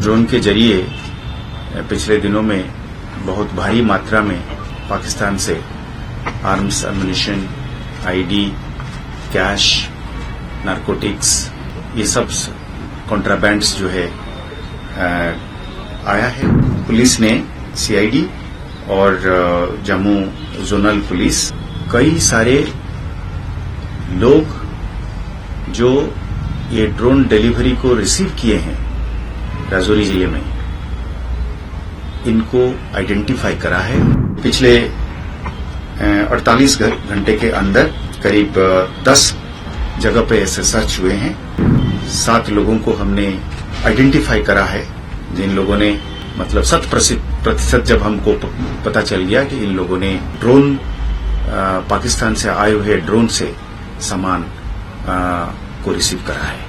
Drone के जरिए पिछले दिनों में बहुत भारी मात्रा में पाकिस्तान से arms, ammunition, ID, cash, narcotics, ये सब कॉन्ट्राबैंड्स जो है आया है। पुलिस ने सीआईडी और जम्मू जोनल पुलिस कई सारे लोग जो ये ड्रोन डिलीवरी को रिसीव किए हैं राजौरी जिले में, इनको आइडेंटिफाई करा है। पिछले 48 घंटे के अंदर करीब 10 जगह पे ऐसे सर्च हुए हैं। 7 लोगों को हमने आइडेंटिफाई करा है, जिन लोगों ने मतलब 100% जब हमको पता चल गया कि इन लोगों ने ड्रोन पाकिस्तान से आए हुए ड्रोन से सामान को रिसीव करा है।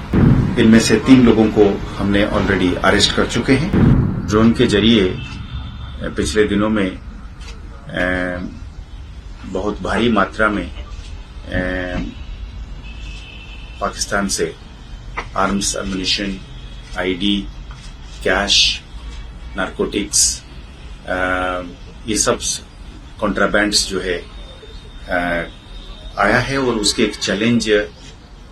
इनमें से 3 लोगों को हमने ऑलरेडी अरेस्ट कर चुके हैं। ड्रोन के जरिए पिछले दिनों में बहुत भारी मात्रा में पाकिस्तान से arms, ammunition, ID, cash, narcotics, ये सब कॉन्ट्राबैंड्स जो है आया है और उसके एक चैलेंज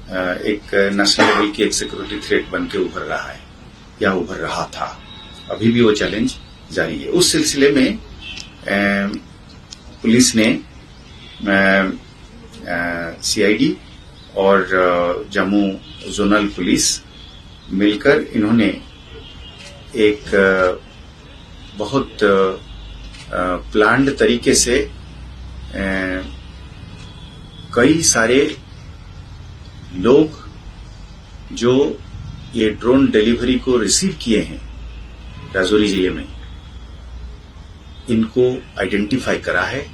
एक नेशनल लेवल की एक सिक्योरिटी थ्रेट बन के उभर रहा है या उभर रहा था। अभी भी वो चैलेंज जारी है। उस सिलसिले में पुलिस ने सीआईडी और जम्मू जोनल पुलिस मिलकर इन्होंने एक बहुत प्लान्ड तरीके से कई सारे लोग जो ये ड्रोन डिलीवरी को रिसीव किए हैं राजौरी जिले में, इनको आइडेंटिफाई करा है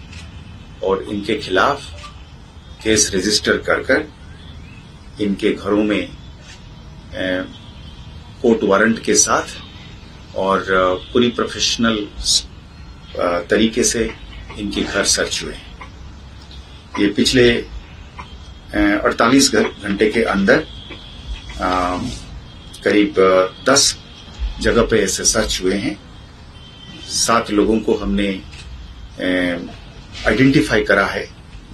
और इनके खिलाफ केस रजिस्टर कर इनके घरों में कोर्ट वारंट के साथ और पूरी प्रोफेशनल तरीके से इनके घर सर्च हुए हैं। ये पिछले 48 घंटे के अंदर करीब 10 जगह पे ऐसे सर्च हुए हैं। 7 लोगों को हमने आइडेंटिफाई करा है,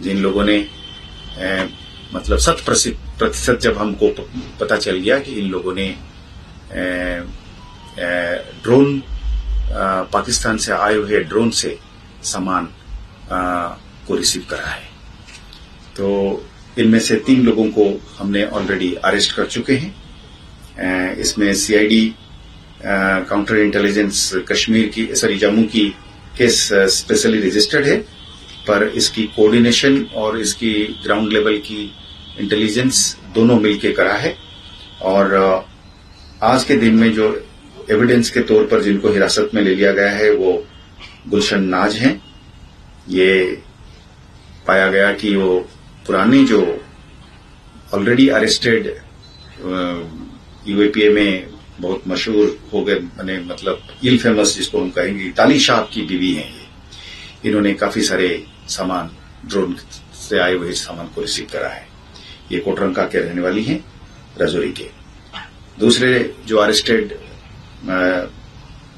जिन लोगों ने मतलब 100% जब हमको पता चल गया कि इन लोगों ने ड्रोन पाकिस्तान से आए हुए ड्रोन से सामान को रिसीव करा है। तो इनमें से 3 लोगों को हमने ऑलरेडी अरेस्ट कर चुके हैं। इसमें सीआईडी काउंटर इंटेलिजेंस कश्मीर की जम्मू की केस स्पेशली रजिस्टर्ड है, पर इसकी कोऑर्डिनेशन और इसकी ग्राउंड लेवल की इंटेलिजेंस दोनों मिलके करा है। और आज के दिन में जो एविडेंस के तौर पर जिनको हिरासत में ले लिया गया है वो गुलशन नाज हैं। ये पाया गया कि वो पुराने जो ऑलरेडी अरेस्टेड यूएपीए में बहुत मशहूर हो गए, मतलब इल फेमस जिसको हम कहेंगे, ताली शाह की बीवी हैं। इन्होंने काफी सारे सामान ड्रोन से आए हुए सामान को रिसीव करा है। ये कोटरंका के रहने वाली हैं, राजौरी के। दूसरे जो अरेस्टेड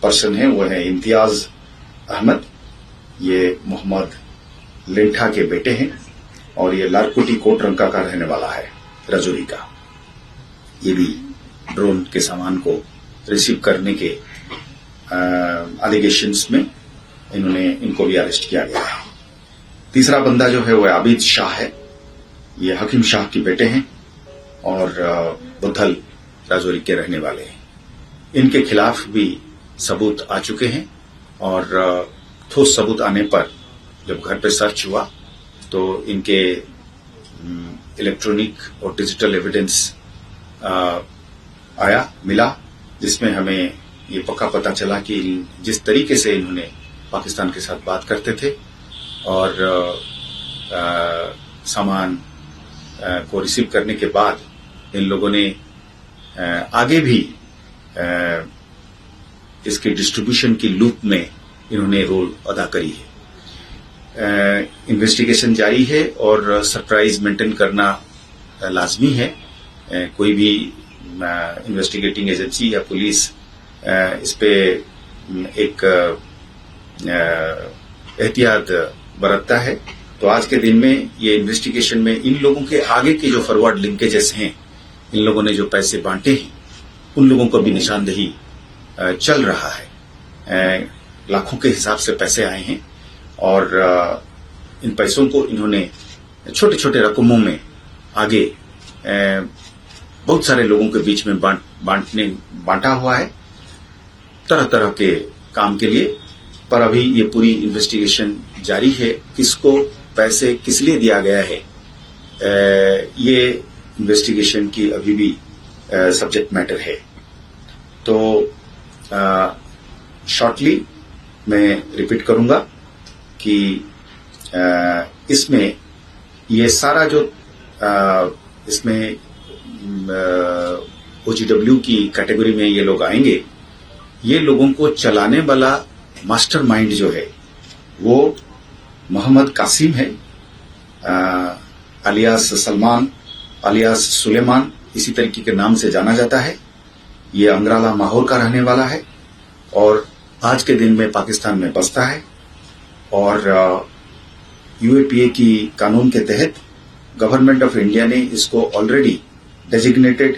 पर्सन है वो है इम्तियाज अहमद। ये मोहम्मद लिंठा के बेटे हैं और ये लारकुटी कोटरंका का रहने वाला है, राजौरी का। ये भी ड्रोन के सामान को रिसीव करने के एलिगेशंस में इनको भी अरेस्ट किया गया है। तीसरा बंदा जो है वो आबिद शाह है। ये हकीम शाह के बेटे हैं और बुद्धल राजौरी के रहने वाले हैं। इनके खिलाफ भी सबूत आ चुके हैं और ठोस सबूत आने पर जब घर पे सर्च हुआ तो इनके इलेक्ट्रॉनिक और डिजिटल एविडेंस मिला, जिसमें हमें ये पक्का पता चला कि जिस तरीके से इन्होंने पाकिस्तान के साथ बात करते थे और सामान को रिसीव करने के बाद इन लोगों ने आगे भी इसके डिस्ट्रीब्यूशन की लूप में इन्होंने रोल अदा करी है। इन्वेस्टिगेशन जारी है और सरप्राइज मेंटेन करना लाजमी है। कोई भी इन्वेस्टिगेटिंग एजेंसी या पुलिस इस पे एक एहतियात बरतता है। तो आज के दिन में ये इन्वेस्टिगेशन में इन लोगों के आगे के जो फॉरवर्ड लिंकेजेस हैं, इन लोगों ने जो पैसे बांटे हैं, उन लोगों को भी निशानदेही चल रहा है। लाखों के हिसाब से पैसे आए हैं और इन पैसों को इन्होंने छोटे छोटे रकमों में आगे बहुत सारे लोगों के बीच में बांटा हुआ है तरह तरह के काम के लिए। पर अभी ये पूरी इन्वेस्टिगेशन जारी है। किसको पैसे किस लिए दिया गया है, ये इन्वेस्टिगेशन की अभी भी सब्जेक्ट मैटर है। तो शॉर्टली मैं रिपीट करूंगा कि इसमें ये सारा जो इसमें OGW की कैटेगरी में ये लोग आएंगे, ये लोगों को चलाने वाला मास्टरमाइंड जो है वो मोहम्मद कासिम है, अलियास सलमान, अलियास सुलेमान, इसी तरीके के नाम से जाना जाता है। ये अंग्राला माहौर का रहने वाला है और आज के दिन में पाकिस्तान में बसता है और UAPA की कानून के तहत गवर्नमेंट ऑफ इंडिया ने इसको ऑलरेडी डेजिग्नेटेड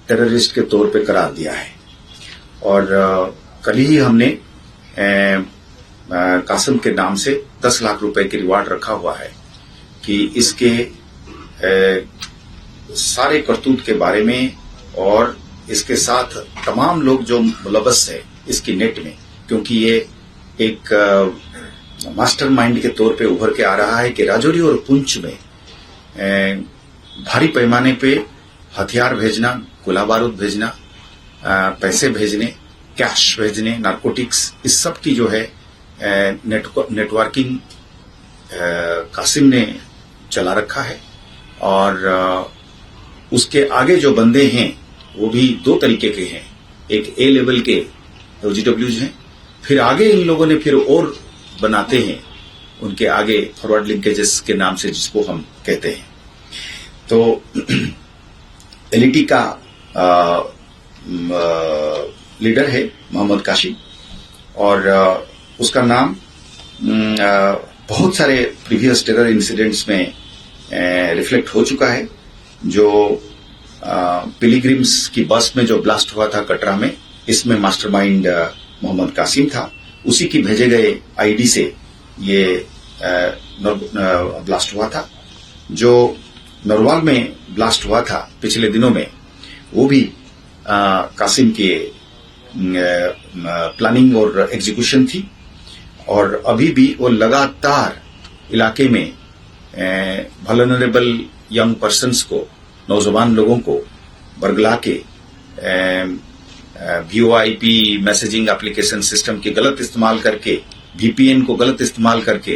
टेररिस्ट के तौर पे करार दिया है। और कल ही हमने कासिम के नाम से 10 लाख रुपए की रिवार्ड रखा हुआ है कि इसके सारे करतूत के बारे में और इसके साथ तमाम लोग जो मुलव्वस है इसकी नेट में, क्योंकि ये एक मास्टरमाइंड के तौर पे उभर के आ रहा है कि राजौरी और पुंछ में भारी पैमाने पे हथियार भेजना, गोला बारूद भेजना, पैसे भेजने, कैश भेजने, नारकोटिक्स, इस सब की जो है नेटवर्किंग कासिम ने चला रखा है। और उसके आगे जो बंदे हैं वो भी दो तरीके के हैं। एक A लेवल के OGWs हैं, फिर आगे इन लोगों ने फिर और बनाते हैं उनके आगे फॉरवर्ड लिंकेजेस के नाम से, जिसको हम कहते हैं। तो LET का लीडर है मोहम्मद कासिम और उसका नाम बहुत सारे प्रीवियस टेरर इंसिडेंट्स में रिफ्लेक्ट हो चुका है। जो पिलग्रिम्स की बस में जो ब्लास्ट हुआ था कटरा में, इसमें मास्टरमाइंड मोहम्मद कासिम था। उसी की भेजे गए आईडी से ये ब्लास्ट हुआ था। जो नरवाल में ब्लास्ट हुआ था पिछले दिनों में, वो भी कासिम के प्लानिंग और एग्जीक्यूशन थी। और अभी भी वो लगातार इलाके में वल्नरेबल यंग पर्सन्स को, नौजवान लोगों को बरगला के VoIP मैसेजिंग एप्लीकेशन सिस्टम के गलत इस्तेमाल करके, VPN को गलत इस्तेमाल करके,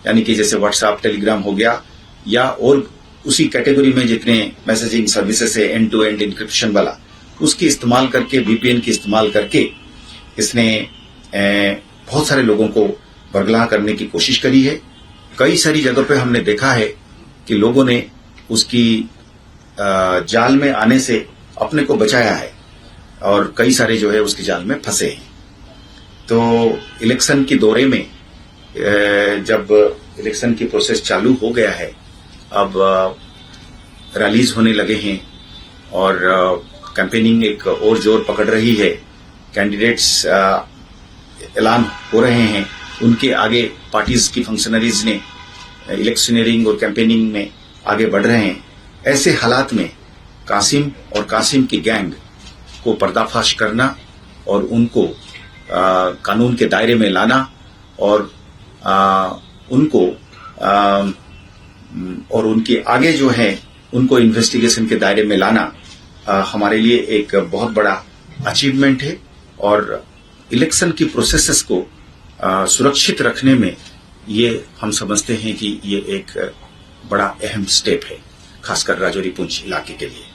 यानी कि जैसे व्हाट्सएप, टेलीग्राम हो गया, या और उसी कैटेगरी में जितने मैसेजिंग सर्विसेज है एंड टू एंड इंक्रिप्शन वाला, उसकी इस्तेमाल करके, VPN की इस्तेमाल करके इसने बहुत सारे लोगों को बरगला करने की कोशिश करी है। कई सारी जगह पे हमने देखा है कि लोगों ने उसकी जाल में आने से अपने को बचाया है और कई सारे जो है उसकी जाल में फंसे हैं। तो इलेक्शन की दौरे में जब इलेक्शन की प्रोसेस चालू हो गया है, अब रैलीज होने लगे हैं और कैंपेनिंग एक और जोर पकड़ रही है। कैंडिडेट्स ऐलान हो रहे हैं, उनके आगे पार्टीज की फंक्शनरीज ने इलेक्शनरिंग और कैंपेनिंग में आगे बढ़ रहे हैं। ऐसे हालात में कासिम और कासिम की गैंग को पर्दाफाश करना और उनको कानून के दायरे में लाना और उनको और उनके आगे जो है उनको इन्वेस्टिगेशन के दायरे में लाना हमारे लिए एक बहुत बड़ा अचीवमेंट है। और इलेक्शन की प्रोसेसेस को सुरक्षित रखने में ये हम समझते हैं कि ये एक बड़ा अहम स्टेप है, खासकर राजौरी पुंछ इलाके के लिए।